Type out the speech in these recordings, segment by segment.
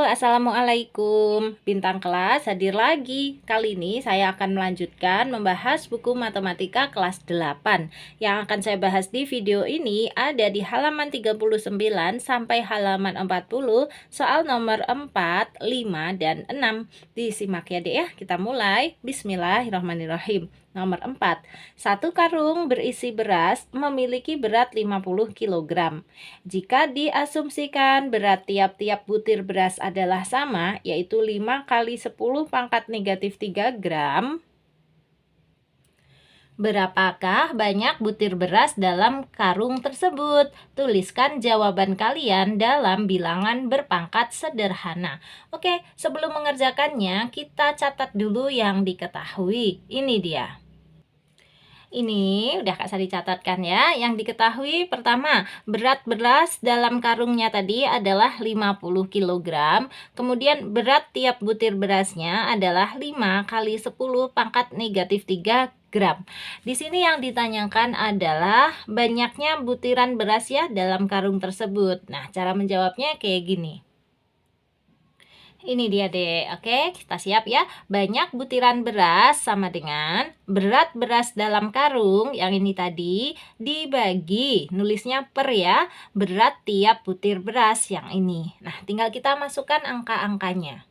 Assalamualaikum. Bintang kelas hadir lagi. Kali ini saya akan melanjutkan membahas buku matematika kelas 8. Yang akan saya bahas di video ini ada di halaman 39 sampai halaman 40, soal nomor 4, 5, dan 6. Disimak ya Dek ya. Kita mulai. Bismillahirrahmanirrahim. Nomor 4. Satu karung berisi beras memiliki berat 50 kg. Jika diasumsikan berat tiap-tiap butir beras adalah sama, yaitu 5 kali 10 pangkat negatif 3 gram, berapakah banyak butir beras dalam karung tersebut? Tuliskan jawaban kalian dalam bilangan berpangkat sederhana. Oke, sebelum mengerjakannya, kita catat dulu yang diketahui. Ini dia. Ini udah Kak Sari catatkan ya. Yang diketahui pertama, berat beras dalam karungnya tadi adalah 50 kg. Kemudian berat tiap butir berasnya adalah 5 kali 10 pangkat negatif 3 gram. Di sini yang ditanyakan adalah banyaknya butiran beras ya dalam karung tersebut. Nah, cara menjawabnya kayak gini. Ini dia deh, oke, kita siap ya. Banyak butiran beras sama dengan berat beras dalam karung, yang ini tadi, dibagi, nulisnya per ya, berat tiap butir beras yang ini. Nah, tinggal kita masukkan angka-angkanya.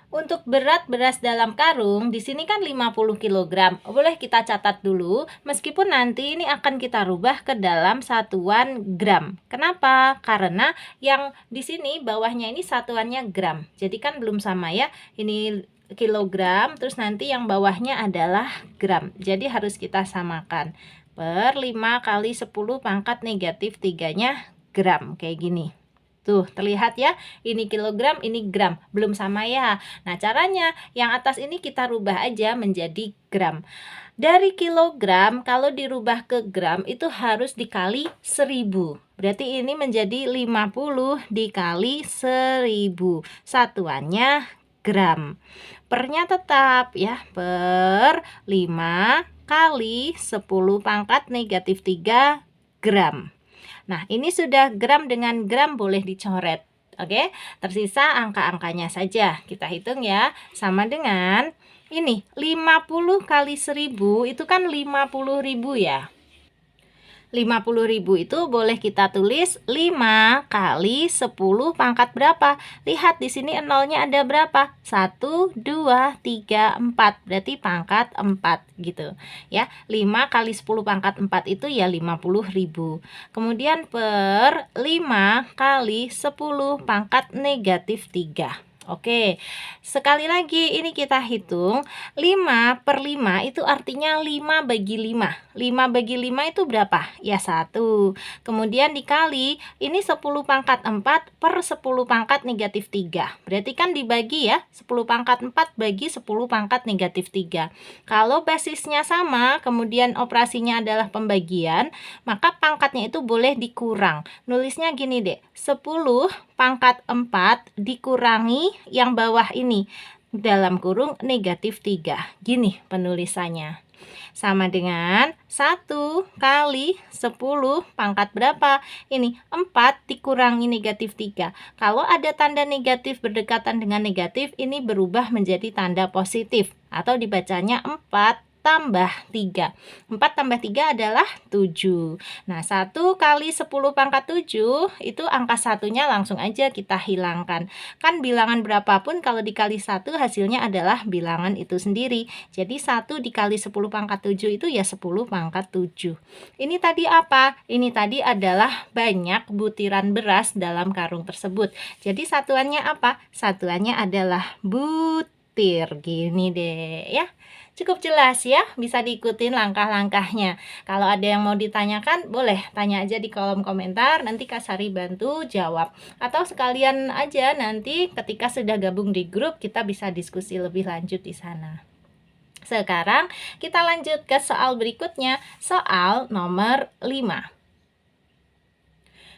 Untuk berat beras dalam karung, di sini kan 50 kg. Boleh kita catat dulu, meskipun nanti ini akan kita rubah ke dalam satuan gram. Kenapa? Karena yang di sini bawahnya ini satuannya gram. Jadi kan belum sama ya. Ini kilogram, terus nanti yang bawahnya adalah gram. Jadi harus kita samakan. Per 5 kali 10 pangkat negatif 3-nya gram. Kayak gini. Tuh, terlihat ya, ini kilogram, ini gram, belum sama ya. Nah, caranya yang atas ini kita rubah aja menjadi gram. Dari kilogram, kalau dirubah ke gram, itu harus dikali 1000. Berarti ini menjadi 50 dikali 1000. Satuannya gram. Pernya tetap ya, per 5 kali 10 pangkat negatif 3 gram. Nah, ini sudah gram dengan gram boleh dicoret. Oke, tersisa angka-angkanya saja. Kita hitung ya. Sama dengan ini 50 kali 1000 itu kan 50.000 ya. 50.000 itu boleh kita tulis 5 kali 10 pangkat berapa? Lihat di sini nolnya ada berapa? 1, 2, 3, 4. Berarti pangkat 4 gitu. Ya, 5 kali 10 pangkat 4 itu ya 50.000. Kemudian per 5 kali 10 pangkat negatif 3. Oke, sekali lagi ini kita hitung 5 per 5 itu artinya 5 bagi 5. 5 bagi 5 itu berapa? Ya 1. Kemudian dikali ini 10 pangkat 4 per 10 pangkat negatif 3. Berarti kan dibagi ya, 10 pangkat 4 bagi 10 pangkat negatif 3. Kalau basisnya sama, kemudian operasinya adalah pembagian, maka pangkatnya itu boleh dikurang. Nulisnya gini deh, 10 pangkat 4 dikurangi yang bawah ini dalam kurung negatif 3. Gini penulisannya. Sama dengan 1 kali 10 pangkat berapa? Ini 4 dikurangi negatif 3. Kalau ada tanda negatif berdekatan dengan negatif, ini berubah menjadi tanda positif. Atau dibacanya 4 tambah 3. 4 tambah 3 adalah 7. Nah, 1 kali 10 pangkat 7 itu angka satunya langsung aja kita hilangkan. Kan bilangan berapapun kalau dikali 1 hasilnya adalah bilangan itu sendiri. Jadi 1 dikali 10 pangkat 7 itu ya 10 pangkat 7. Ini tadi apa? Ini tadi adalah banyak butiran beras dalam karung tersebut. Jadi satuannya apa? Satuannya adalah butir. Gini deh ya. Cukup jelas ya, bisa diikutin langkah-langkahnya. Kalau ada yang mau ditanyakan, boleh tanya aja di kolom komentar, nanti Kak Sari bantu jawab. Atau sekalian aja nanti ketika sudah gabung di grup, kita bisa diskusi lebih lanjut di sana. Sekarang kita lanjut ke soal berikutnya, soal nomor 5.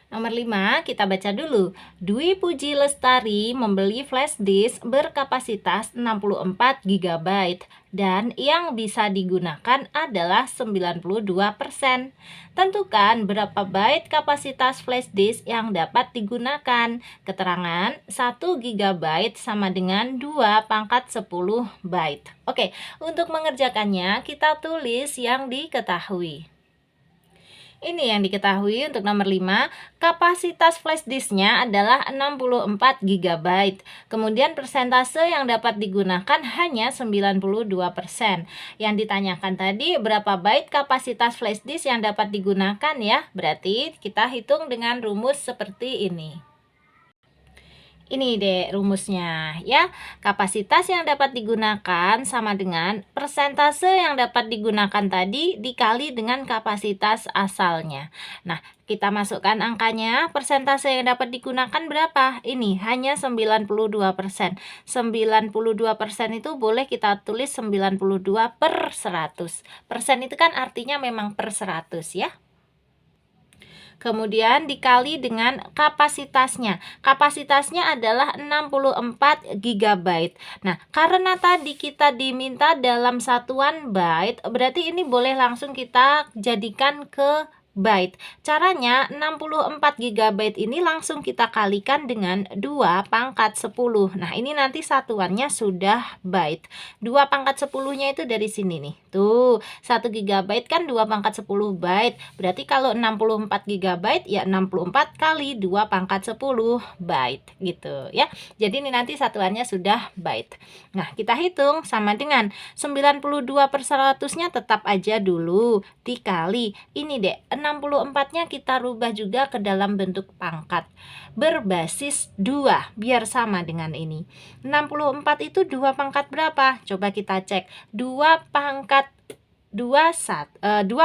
Nomor 5, kita baca dulu. Dwi Puji Lestari membeli flash disk berkapasitas 64 GB dan yang bisa digunakan adalah 92%. Tentukan berapa byte kapasitas flash disk yang dapat digunakan. Keterangan 1 GB sama dengan 2 pangkat 10 byte. Oke, untuk mengerjakannya kita tulis yang diketahui. Ini yang diketahui untuk nomor 5, kapasitas flash disknya adalah 64 GB. Kemudian persentase yang dapat digunakan hanya 92%. Yang ditanyakan tadi berapa byte kapasitas flash disk yang dapat digunakan ya. Berarti kita hitung dengan rumus seperti ini. Ini deh rumusnya ya. Kapasitas yang dapat digunakan sama dengan persentase yang dapat digunakan tadi dikali dengan kapasitas asalnya. Nah, kita masukkan angkanya. Persentase yang dapat digunakan berapa? Ini hanya 92%. 92% itu boleh kita tulis 92/100. Persen itu kan artinya memang per 100 ya. Kemudian dikali dengan kapasitasnya. Kapasitasnya adalah 64 GB. Nah, karena tadi kita diminta dalam satuan byte, berarti ini boleh langsung kita jadikan ke byte. Caranya 64 GB ini langsung kita kalikan dengan 2 pangkat 10. Nah, ini nanti satuannya sudah byte. 2 pangkat 10-nya itu dari sini nih. Tuh, 1 GB kan 2 pangkat 10 byte. Berarti kalau 64 GB ya 64 kali 2 pangkat 10 byte gitu ya. Jadi ini nanti satuannya sudah byte. Nah, kita hitung sama dengan 92/100-nya tetap aja dulu dikali ini deh 64-nya kita rubah juga ke dalam bentuk pangkat berbasis 2 biar sama dengan ini. 64 itu 2 pangkat berapa? Coba kita cek. 2 pangkat 2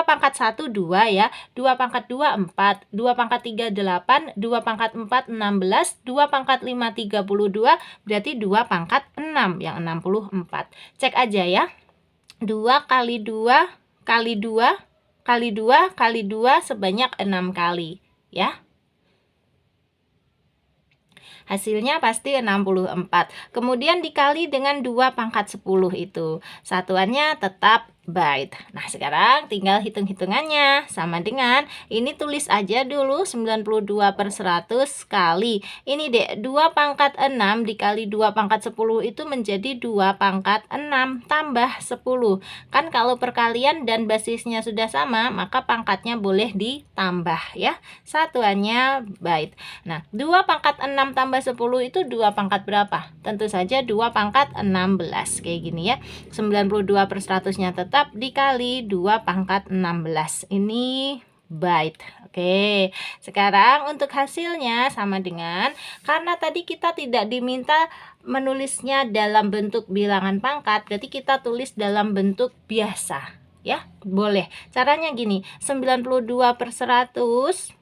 pangkat 1 2 ya. 2 pangkat 2 4, 2 pangkat 3 8, 2 pangkat 4 16, 2 pangkat 5 32, berarti 2 pangkat 6 yang 64. Cek aja ya. 2 kali 2 kali 2 kali 2 kali 2 sebanyak 6 kali ya. Hasilnya pasti 64. Kemudian dikali dengan 2 pangkat 10 itu. Satuannya tetap byte. Nah, sekarang tinggal hitung-hitungannya. Sama dengan ini tulis aja dulu 92/100 kali. Ini deh 2 pangkat 6 dikali 2 pangkat 10 itu menjadi 2 pangkat 6 tambah 10. Kan kalau perkalian dan basisnya sudah sama, maka pangkatnya boleh ditambah ya. Satuannya byte. Nah, 2 pangkat 6 tambah 10 itu 2 pangkat berapa? Tentu saja 2 pangkat 16. Kayak gini ya. 92/100-nya tetap dikali 2 pangkat 16. Ini byte. Oke, sekarang untuk hasilnya sama dengan, karena tadi kita tidak diminta menulisnya dalam bentuk bilangan pangkat, berarti kita tulis dalam bentuk biasa ya. Boleh. Caranya gini, 92/100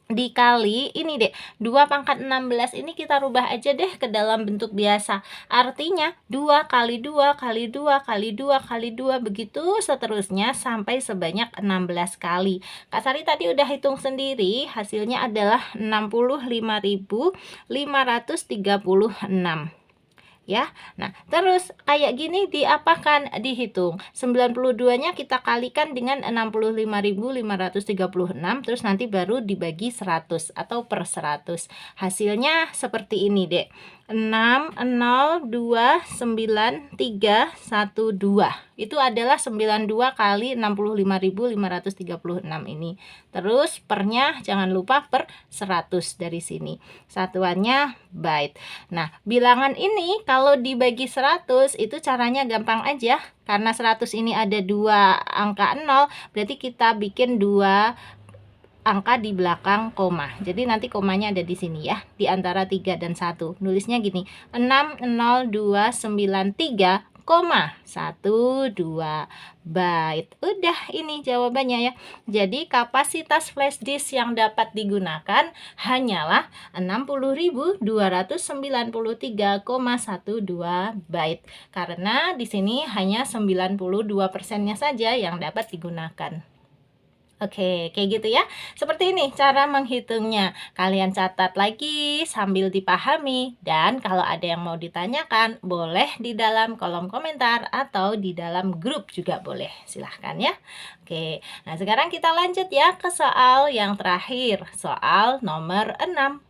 dikali ini deh 2 pangkat 16 ini kita rubah aja deh ke dalam bentuk biasa. Artinya 2 kali 2 kali 2 kali 2 kali 2 begitu seterusnya sampai sebanyak 16 kali. Kak Sari tadi udah hitung sendiri, hasilnya adalah 65.536 ya. Nah, terus kayak gini diapakan? Dihitung. 92-nya kita kalikan dengan 65.536, terus nanti baru dibagi 100 atau per 100. Hasilnya seperti ini, Dek. 6029312 itu adalah 92 kali 65.536 ini. Terus pernya jangan lupa per 100 dari sini. Satuannya byte. Nah, bilangan ini kalau dibagi 100 itu caranya gampang aja. Karena 100 ini ada 2 angka 0, berarti kita bikin 2 angka di belakang koma. Jadi nanti komanya ada di sini ya, di antara 3 dan 1. Nulisnya gini, 60293,12 byte. Udah, ini jawabannya ya. Jadi kapasitas flash disk yang dapat digunakan hanyalah 60.293,12 byte. Karena di sini hanya 92%-nya saja yang dapat digunakan. Oke, kayak gitu ya. Seperti ini cara menghitungnya. Kalian catat lagi sambil dipahami. Dan kalau ada yang mau ditanyakan, boleh di dalam kolom komentar atau di dalam grup juga boleh. Silahkan ya. Oke, nah sekarang kita lanjut ya ke soal yang terakhir. Soal nomor 6.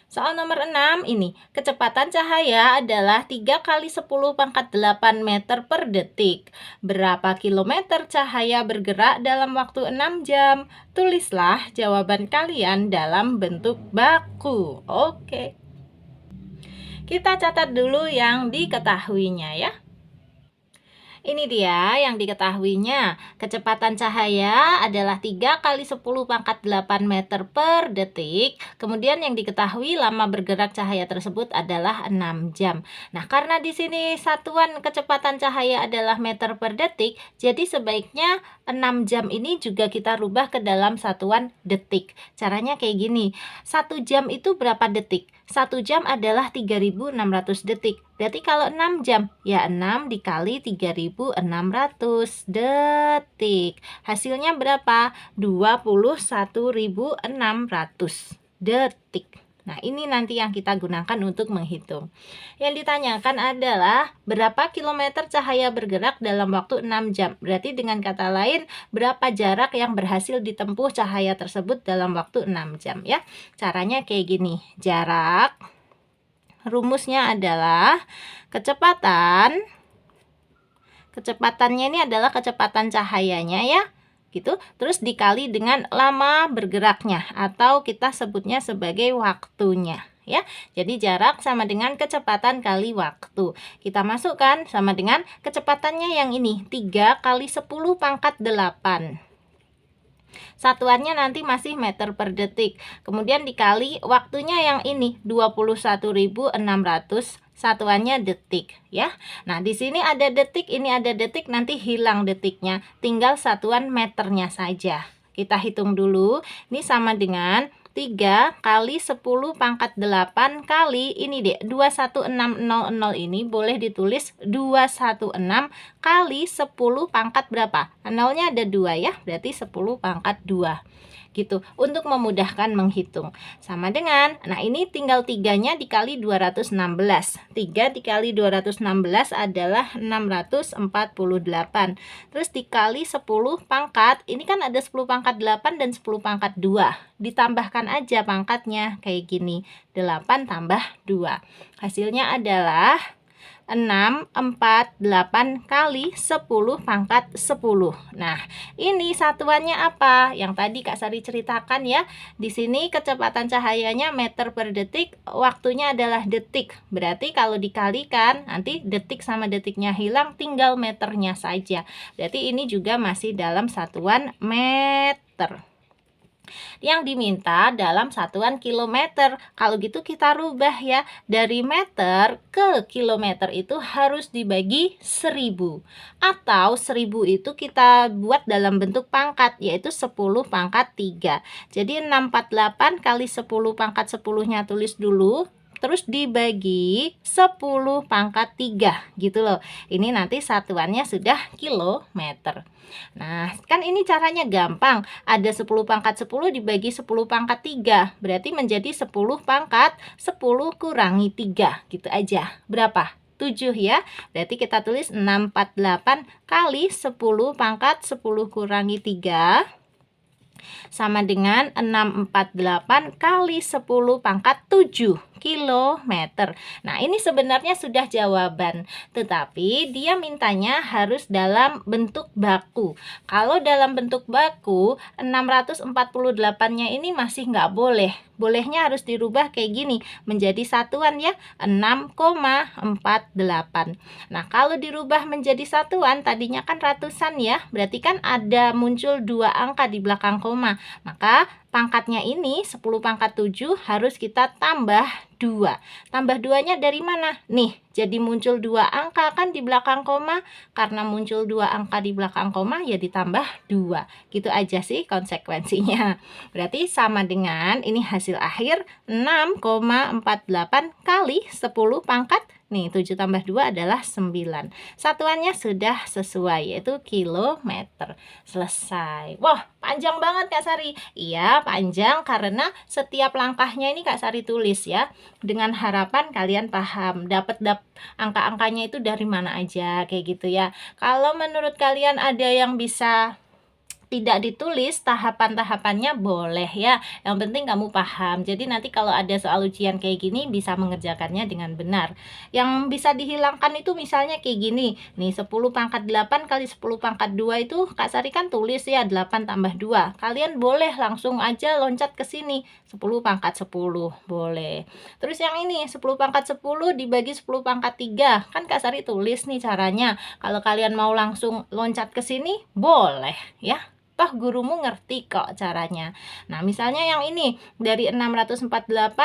Soal nomor 6 ini, kecepatan cahaya adalah 3 kali 10 pangkat 8 meter per detik. Berapa kilometer cahaya bergerak dalam waktu 6 jam? Tulislah jawaban kalian dalam bentuk baku. Oke. Kita catat dulu yang diketahuinya ya. Ini dia yang diketahuinya. Kecepatan cahaya adalah 3 kali 10 pangkat 8 meter per detik. Kemudian yang diketahui lama bergerak cahaya tersebut adalah 6 jam. Nah, karena di sini satuan kecepatan cahaya adalah meter per detik, jadi sebaiknya 6 jam ini juga kita rubah ke dalam satuan detik. Caranya kayak gini. 1 jam itu berapa detik? 1 jam adalah 3.600 detik. Berarti kalau 6 jam, ya 6 dikali 3.600 detik. Hasilnya berapa? 21.600 detik. Nah, ini nanti yang kita gunakan untuk menghitung. Yang ditanyakan adalah berapa kilometer cahaya bergerak dalam waktu 6 jam. Berarti dengan kata lain, berapa jarak yang berhasil ditempuh cahaya tersebut dalam waktu 6 jam ya. Caranya kayak gini. Jarak, rumusnya adalah kecepatannya ini adalah kecepatan cahayanya ya. Gitu, terus dikali dengan lama bergeraknya atau kita sebutnya sebagai waktunya ya. Jadi jarak sama dengan kecepatan kali waktu. Kita masukkan sama dengan kecepatannya yang ini 3 kali 10 pangkat 8. Satuannya nanti masih meter per detik. Kemudian dikali waktunya yang ini 21.600, satuannya detik ya. Nah, di sini ada detik, ini ada detik, nanti hilang detiknya. Tinggal satuan meternya saja. Kita hitung dulu. Ini sama dengan 3 kali 10 pangkat 8 kali ini deh 21600 ini boleh ditulis 216 kali 10 pangkat berapa? Nolnya ada 2 ya, berarti 10 pangkat 2 gitu untuk memudahkan menghitung. Sama dengan, nah ini tinggal 3-nya dikali 216. 3 dikali 216 adalah 648. Terus dikali 10 pangkat, ini kan ada 10 pangkat 8 dan 10 pangkat 2. Ditambahkan aja pangkatnya kayak gini. 8 tambah 2. Hasilnya adalah 648 kali 10 pangkat 10. Nah, ini satuannya apa? Yang tadi Kak Sari ceritakan ya. Di sini kecepatan cahayanya meter per detik, waktunya adalah detik. Berarti kalau dikalikan, nanti detik sama detiknya hilang, tinggal meternya saja. Berarti ini juga masih dalam satuan meter. Yang diminta dalam satuan kilometer. Kalau gitu kita rubah ya, dari meter ke kilometer itu harus dibagi 1000, atau 1000 itu kita buat dalam bentuk pangkat, yaitu 10 pangkat 3. Jadi 648 kali 10 pangkat 10-nya tulis dulu, terus dibagi 10 pangkat 3 gitu loh. Ini nanti satuannya sudah kilometer. Nah, kan ini caranya gampang. Ada 10 pangkat 10 dibagi 10 pangkat 3. Berarti menjadi 10 pangkat 10 kurangi 3. Gitu aja. Berapa? 7 ya. Berarti kita tulis 648 kali 10 pangkat 10 kurangi 3 sama dengan 648 kali 10 pangkat 7 kilometer. Nah, ini sebenarnya sudah jawaban, tetapi dia mintanya harus dalam bentuk baku. Kalau dalam bentuk baku, 648-nya ini masih nggak boleh. Bolehnya harus dirubah kayak gini, menjadi satuan ya, 6,48. Nah, kalau dirubah menjadi satuan, tadinya kan ratusan ya, berarti kan ada muncul 2 angka di belakang koma. Maka pangkatnya ini 10 pangkat 7 harus kita tambah 2. Tambah 2-nya dari mana? Nih, jadi muncul 2 angka kan di belakang koma. Karena muncul 2 angka di belakang koma, ya ditambah 2. Gitu aja sih konsekuensinya. Berarti sama dengan, ini hasil akhir 6,48 kali 10 pangkat Nih, 7 tambah 2 adalah 9. Satuannya sudah sesuai, yaitu kilometer. Selesai. Wah, panjang banget Kak Sari. Iya, panjang karena setiap langkahnya ini Kak Sari tulis ya. Dengan harapan kalian paham, dapat angka-angkanya itu dari mana aja, kayak gitu ya. Kalau menurut kalian ada yang bisa tidak ditulis tahapan-tahapannya boleh ya, yang penting kamu paham. Jadi nanti kalau ada soal ujian kayak gini bisa mengerjakannya dengan benar. Yang bisa dihilangkan itu misalnya kayak gini nih, 10 pangkat 8 kali 10 pangkat 2 itu Kak Sari kan tulis ya 8 tambah 2. Kalian boleh langsung aja loncat ke sini, 10 pangkat 10 boleh. Terus yang ini 10 pangkat 10 dibagi 10 pangkat 3, kan Kak Sari tulis nih caranya. Kalau kalian mau langsung loncat ke sini boleh ya, toh gurumu ngerti kok caranya. Nah, misalnya yang ini dari 648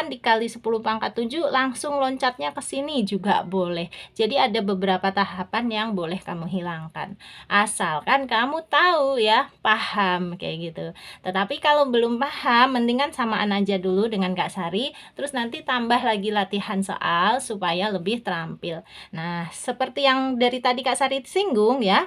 dikali 10 pangkat 7 langsung loncatnya ke sini juga boleh. Jadi ada beberapa tahapan yang boleh kamu hilangkan. Asalkan kamu tahu ya, paham kayak gitu. Tetapi kalau belum paham, mendingan samaan aja dulu dengan Kak Sari, terus nanti tambah lagi latihan soal supaya lebih terampil. Nah, seperti yang dari tadi Kak Sari singgung ya,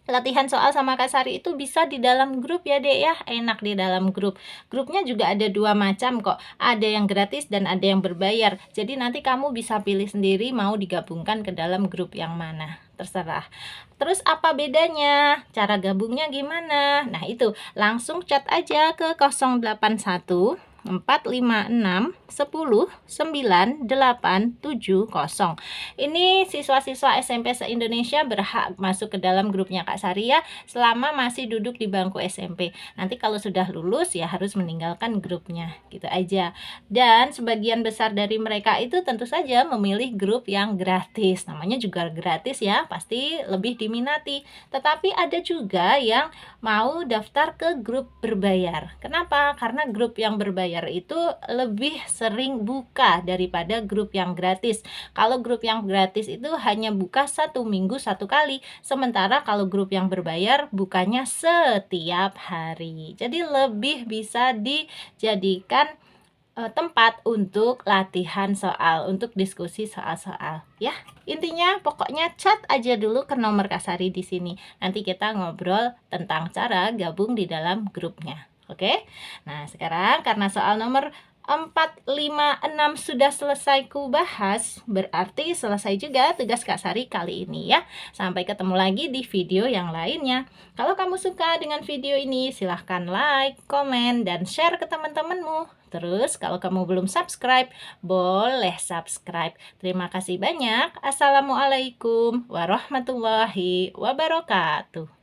latihan soal sama Kak Sari itu bisa di dalam grup ya Dek ya, enak di dalam grup. Grupnya juga ada 2 macam kok, ada yang gratis dan ada yang berbayar. Jadi nanti kamu bisa pilih sendiri mau digabungkan ke dalam grup yang mana, terserah. Terus apa bedanya? Cara gabungnya gimana? Nah itu, langsung chat aja ke 081 456 10 9 8 7 0. Ini siswa-siswa SMP se-Indonesia berhak masuk ke dalam grupnya Kak Sari ya, selama masih duduk di bangku SMP. Nanti kalau sudah lulus ya harus meninggalkan grupnya, gitu aja. Dan sebagian besar dari mereka itu tentu saja memilih grup yang gratis. Namanya juga gratis ya, pasti lebih diminati. Tetapi ada juga yang mau daftar ke grup berbayar. Kenapa? Karena grup yang berbayar itu lebih sering buka daripada grup yang gratis. Kalau grup yang gratis itu hanya buka 1 minggu 1 kali, sementara kalau grup yang berbayar bukanya setiap hari. Jadi lebih bisa dijadikan tempat untuk latihan soal, untuk diskusi soal-soal ya. Intinya pokoknya chat aja dulu ke nomor Kak Sari di sini. Nanti kita ngobrol tentang cara gabung di dalam grupnya. Oke? Nah, sekarang karena soal nomor 4, 5, 6 sudah selesai ku bahas, berarti selesai juga tugas Kak Sari kali ini ya. Sampai ketemu lagi di video yang lainnya. Kalau kamu suka dengan video ini, silahkan like, komen, dan share ke teman-temanmu. Terus kalau kamu belum subscribe, boleh subscribe. Terima kasih banyak. Assalamualaikum warahmatullahi wabarakatuh.